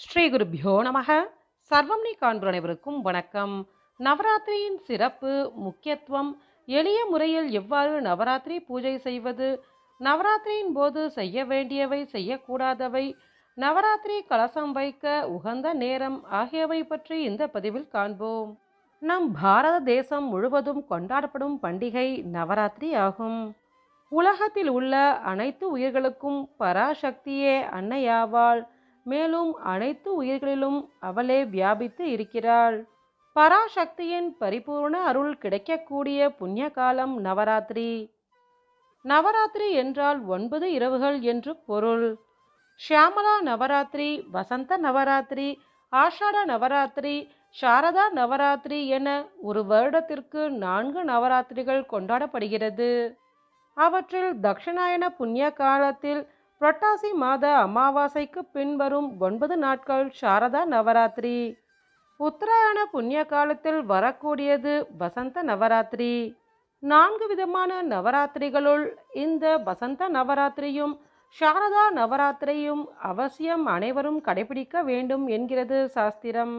ஸ்ரீ குருபியோ நமக. சர்வம் நீ காண்போர் அனைவருக்கும் வணக்கம். நவராத்திரியின் சிறப்பு, முக்கியத்துவம், எளிய முறையில் எவ்வாறு நவராத்திரி பூஜை செய்வது, நவராத்திரியின் போது செய்ய வேண்டியவை, செய்யக்கூடாதவை, நவராத்திரி கலசம் வைக்க உகந்த நேரம் ஆகியவை பற்றி இந்த பதிவில் காண்போம். நம் பாரத தேசம் முழுவதும் கொண்டாடப்படும் பண்டிகை நவராத்திரி ஆகும். உலகத்தில் உள்ள அனைத்து உயிர்களுக்கும் பராசக்தியே அன்னையாவாள். மேலும் அனைத்து உயிர்களிலும் அவளே வியாபித்து இருக்கிறாள். பராசக்தியின் பரிபூர்ண அருள் கிடைக்கக்கூடிய புண்ணிய காலம் நவராத்திரி. நவராத்திரி என்றால் 9 இரவுகள் என்று பொருள். ஷியாமலா நவராத்திரி, வசந்த நவராத்திரி, ஆஷாட நவராத்திரி, சாரதா நவராத்திரி என ஒரு வருடத்திற்கு 4 நவராத்திரிகள் கொண்டாடப்படுகிறது. அவற்றில் தக்ஷிணாயன புண்ணிய காலத்தில் புரட்டாசி மாத அமாவாசைக்கு பின்வரும் 9 நாட்கள் சாரதா நவராத்திரி. உத்தராயண புண்ணிய காலத்தில் வரக்கூடியது வசந்த நவராத்திரி. 4 விதமான நவராத்திரிகளுள் இந்த வசந்த நவராத்திரியும் சாரதா நவராத்திரியும் அவசியம் அனைவரும் கடைபிடிக்க வேண்டும் என்கிறது சாஸ்திரம்.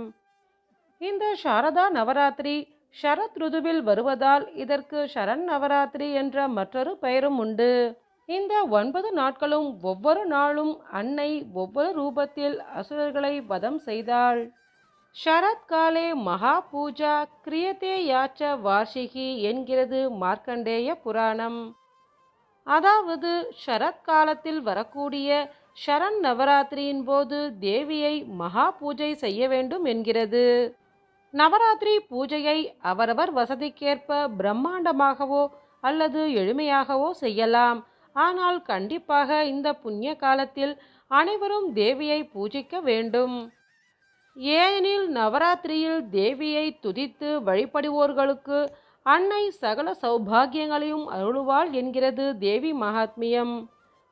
இந்த சாரதா நவராத்திரி ஷரத் ருதுவில் வருவதால் இதற்கு ஷரண் நவராத்திரி என்ற மற்றொரு பெயரும் உண்டு. இந்த 9 நாட்களும் ஒவ்வொரு நாளும் அன்னை ஒவ்வொரு ரூபத்தில் அசுரர்களை வதம் செய்தாள். ஷரத் காலே மகா பூஜா கிரியதே யாச்ச வார்ஷிகி என்கிறது மார்க்கண்டேய புராணம். அதாவது ஷரத் காலத்தில் வரக்கூடிய ஷரண் நவராத்திரியின் போது தேவியை மகா பூஜை செய்ய வேண்டும் என்கிறது. நவராத்திரி பூஜையை அவரவர் வசதிக்கேற்ப பிரம்மாண்டமாகவோ அல்லது எளிமையாகவோ செய்யலாம். ஆனால் கண்டிப்பாக இந்த புண்ணிய காலத்தில் அனைவரும் தேவியை பூஜிக்க வேண்டும். ஏனெனில் நவராத்திரியில் தேவியை துதித்து வழிபடுவோர்களுக்கு அன்னை சகல சௌபாகியங்களையும் அருளுவாள் என்கிறது தேவி மகாத்மியம்.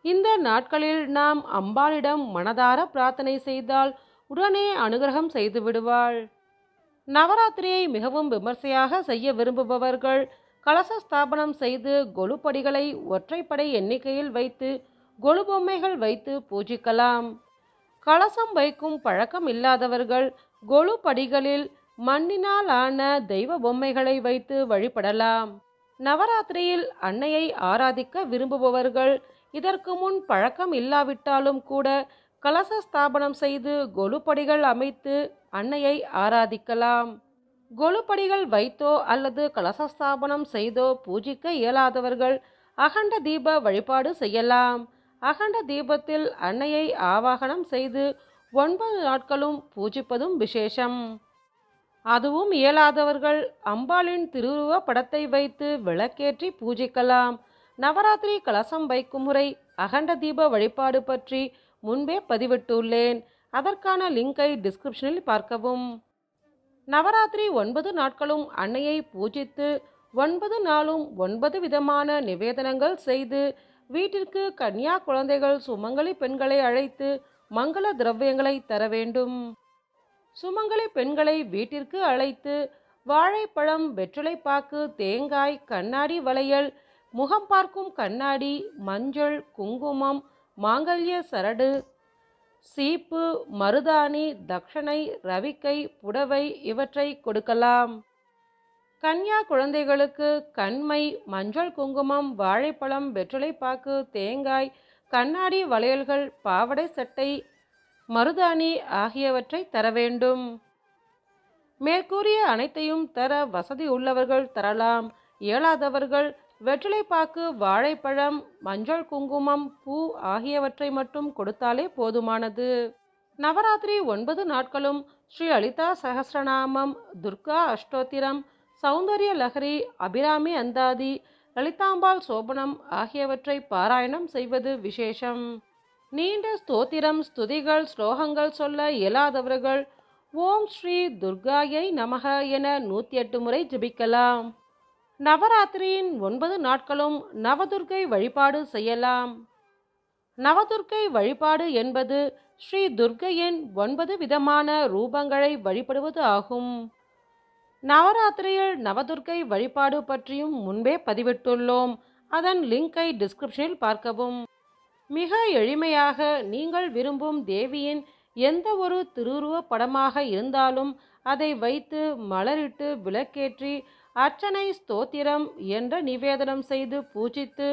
இந்த நாட்களில் நாம் அம்பாளிடம் மனதார பிரார்த்தனை செய்தால் உடனே அனுகிரகம் செய்து விடுவாள். நவராத்திரியை மிகவும் விமர்சையாக செய்ய விரும்புபவர்கள் கலச ஸ்தாபனம் செய்து கொலுப்படிகளை ஒற்றைப்படை எண்ணிக்கையில் வைத்து கொலு பொம்மைகள் வைத்து பூஜிக்கலாம். கலசம் வைக்கும் பழக்கம் இல்லாதவர்கள் கொலு படிகளில் மண்ணினால் ஆன தெய்வ பொம்மைகளை வைத்து வழிபடலாம். நவராத்திரியில் அன்னையை ஆராதிக்க விரும்புபவர்கள் இதற்கு முன் பழக்கம் இல்லாவிட்டாலும் கூட கலச ஸ்தாபனம் செய்து கொலுப்படிகள் அமைத்து அன்னையை ஆராதிக்கலாம். கொலுப்படிகள் வைத்தோ அல்லது கலசஸ்தாபனம் செய்தோ பூஜிக்க இயலாதவர்கள் அகண்ட தீப வழிபாடு செய்யலாம். அகண்ட தீபத்தில் அன்னையை ஆவாகனம் செய்து 9 நாட்களும் பூஜிப்பதும் விசேஷம். அதுவும் இயலாதவர்கள் அம்பாளின் திருவுருவ படத்தை வைத்து விளக்கேற்றி பூஜிக்கலாம். நவராத்திரி கலசம் வைக்கும் முறை, அகண்ட தீப வழிபாடு பற்றி முன்பே பதிவிட்டுள்ளேன். அதற்கான லிங்கை டிஸ்கிரிப்ஷனில் பார்க்கவும். நவராத்திரி 9 நாட்களும் அன்னையை பூஜித்து 9 நாளும் 9 விதமான நிவேதனங்கள் செய்து வீட்டிற்கு கன்னியா குழந்தைகள் சுமங்கலி பெண்களை அழைத்து மங்கள திரவியங்களை தர வேண்டும். சுமங்கலி பெண்களை வீட்டிற்கு அழைத்து வாழைப்பழம், வெற்றிலைப்பாக்கு, தேங்காய், கண்ணாடி வளையல், முகம் பார்க்கும் கண்ணாடி, மஞ்சள், குங்குமம், மாங்கல்ய சரடு, சீப்பு, மருதாணி, தட்சணை, ரவிக்கை, புடவை இவற்றை கொடுக்கலாம். கன்யா குழந்தைகளுக்கு கண்மை, மஞ்சள் குங்குமம், வாழைப்பழம், வெற்றிலைப்பாக்கு, தேங்காய், கண்ணாடி வளையல்கள், பாவடை சட்டை, மருதாணி ஆகியவற்றை தர வேண்டும். மேற்கூறிய அனைத்தையும் தர வசதி உள்ளவர்கள் தரலாம். இயலாதவர்கள் வெற்றிலைப்பாக்கு, வாழைப்பழம், மஞ்சள் குங்குமம், பூ ஆகியவற்றை மட்டும் கொடுத்தாலே போதுமானது. நவராத்திரி 9 நாட்களும் ஸ்ரீ லலிதா சகஸ்ரநாமம், துர்கா அஷ்டோத்திரம், சௌந்தர்ய லஹரி, அபிராமி அந்தாதி, லலிதாம்பாள் சோபனம் ஆகியவற்றை பாராயணம் செய்வது விசேஷம். நீண்ட ஸ்தோத்திரம், ஸ்துதிகள், ஸ்லோகங்கள் சொல்ல இயலாதவர்கள் ஓம் ஸ்ரீ துர்காயை நமக என 108 முறை ஜபிக்கலாம். நவராத்திரியின் 9 நாட்களும் நவதுர்க்கை வழிபாடு செய்யலாம். நவதுர்க்கை வழிபாடு என்பது ஸ்ரீ துர்க்கையின் 9 விதமான ரூபங்களை வழிபடுவது ஆகும். நவராத்திரியில் நவதுர்க்கை வழிபாடு பற்றியும் முன்பே பதிவிட்டுள்ளோம். அதன் லிங்கை டிஸ்கிரிப்ஷனில் பார்க்கவும். மிக எளிமையாக நீங்கள் விரும்பும் தேவியின் எந்த ஒரு திருவுருவப் படமாக இருந்தாலும் அதை வைத்து மலரிட்டு விளக்கேற்றி அர்ச்சனை ஸ்தோத்திரம் என்ற நிவேதனம் செய்து பூஜித்து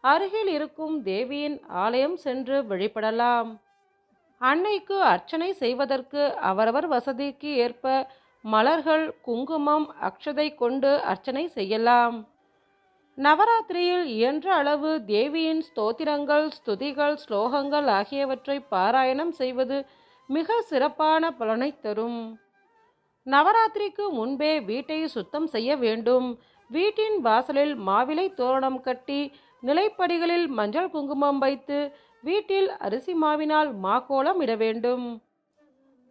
அருகில் இருக்கும் தேவியின் ஆலயம் சென்று வழிபடலாம். அன்னைக்கு அர்ச்சனை செய்வதற்கு அவரவர் வசதிக்கு ஏற்ப மலர்கள், குங்குமம், அக்ஷதை கொண்டு அர்ச்சனை செய்யலாம். நவராத்திரியில் இயன்ற அளவு தேவியின் ஸ்தோத்திரங்கள், ஸ்துதிகள், ஸ்லோகங்கள் ஆகியவற்றை பாராயணம் செய்வது மிக சிறப்பான பலனை தரும். நவராத்திரிக்கு முன்பே வீட்டை சுத்தம் செய்ய வேண்டும். வீட்டின் வாசலில் மாவிலை தோரணம் கட்டி நிலைப்படிகளில் மஞ்சள் குங்குமம் வைத்து வீட்டில் அரிசி மாவினால் மாக்கோலம் இட வேண்டும்.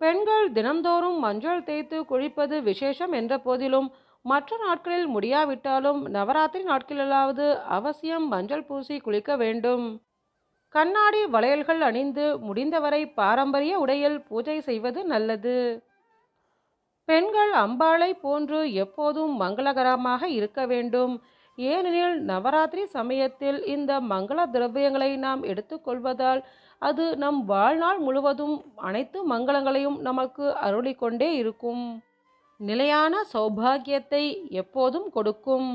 பெண்கள் தினந்தோறும் மஞ்சள் தேய்த்து குளிப்பது விசேஷம் என்ற போதிலும் மற்ற நாட்களில் முடியாவிட்டாலும் நவராத்திரி நாட்களிலாவது அவசியம் மஞ்சள் பூசி குளிக்க வேண்டும். கண்ணாடி வளையல்கள் அணிந்து முடிந்தவரை பாரம்பரிய உடையில் பூஜை செய்வது நல்லது. பெண்கள் அம்பாளை போன்று எப்போதும் மங்களகரமாக இருக்க வேண்டும். ஏனெனில் நவராத்திரி சமயத்தில் இந்த மங்கள திரவியங்களை நாம் எடுத்துக்கொள்வதால் அது நம் வாழ்நாள் முழுவதும் அனைத்து மங்களங்களையும் நமக்கு அருளிக்கொண்டே இருக்கும். நிலையான சௌபாகியத்தை எப்போதும் கொடுக்கும்.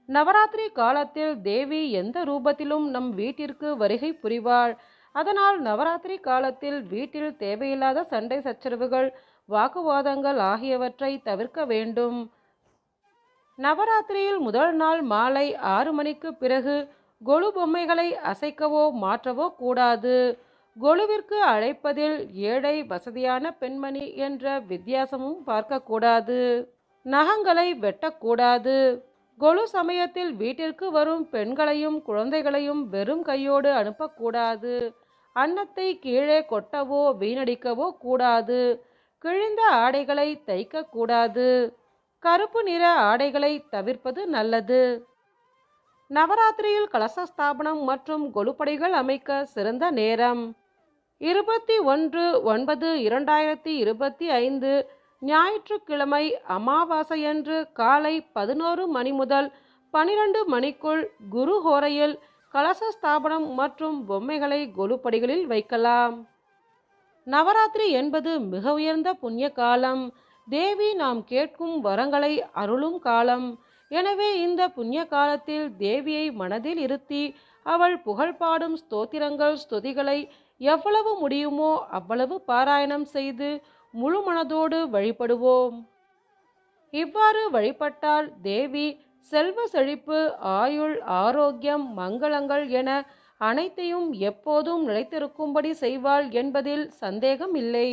நவராத்திரி காலத்தில் தேவி எந்த ரூபத்திலும் நம் வீட்டிற்கு வருகை புரிவாள். அதனால் நவராத்திரி காலத்தில் வீட்டில் தேவையில்லாத சண்டை சச்சரவுகள், வாக்குவாதங்கள் ஆகியவற்றை தவிர்க்க வேண்டும். நவராத்திரியில் முதல் நாள் மாலை 6 மணிக்கு பிறகு கொலு பொம்மைகளை அசைக்கவோ மாற்றவோ கூடாது. கொலுவிற்கு அழைப்பதில் ஏழை, வசதியான பெண்மணி என்ற வித்தியாசமும் பார்க்கக்கூடாது. நகங்களை வெட்டக்கூடாது. கொலு சமயத்தில் வீட்டிற்கு வரும் பெண்களையும் குழந்தைகளையும் வெறும் கையோடு அனுப்பக்கூடாது. அன்னத்தை கீழே கொட்டவோ வீணடிக்கவோ கூடாது. கிழிந்த ஆடைகளை தைக்கக்கூடாது. கருப்பு நிற ஆடைகளை தவிர்ப்பது நல்லது. நவராத்திரியில் கலசஸ்தாபனம் மற்றும் கொலுப்படிகள் அமைக்க சிறந்த நேரம் 21/9/2025 ஞாயிற்றுக்கிழமை அமாவாசையன்று காலை 11 மணி முதல் 12 மணிக்குள் குரு ஹோரையில் கலசஸ்தாபனம் மற்றும் பொம்மைகளை கொலுப்படிகளில் வைக்கலாம். நவராத்திரி என்பது மிக உயர்ந்த புண்ணிய காலம். தேவி நாம் கேட்கும் வரங்களை அருளும் காலம். எனவே இந்த புண்ணிய காலத்தில் தேவியை மனதில் இருத்தி அவள் புகழ் பாடும் ஸ்தோத்திரங்கள், ஸ்துதிகளை எவ்வளவு முடியுமோ அவ்வளவு பாராயணம் செய்து முழு மனதோடு வழிபடுவோம். இவ்வாறு வழிபட்டால் தேவி செல்வ செழிப்பு, ஆயுள், ஆரோக்கியம், மங்களங்கள் என அனைத்தையும் எப்போதும் நிலைத்திருக்கும்படி செய்வாள் என்பதில் சந்தேகம் இல்லை.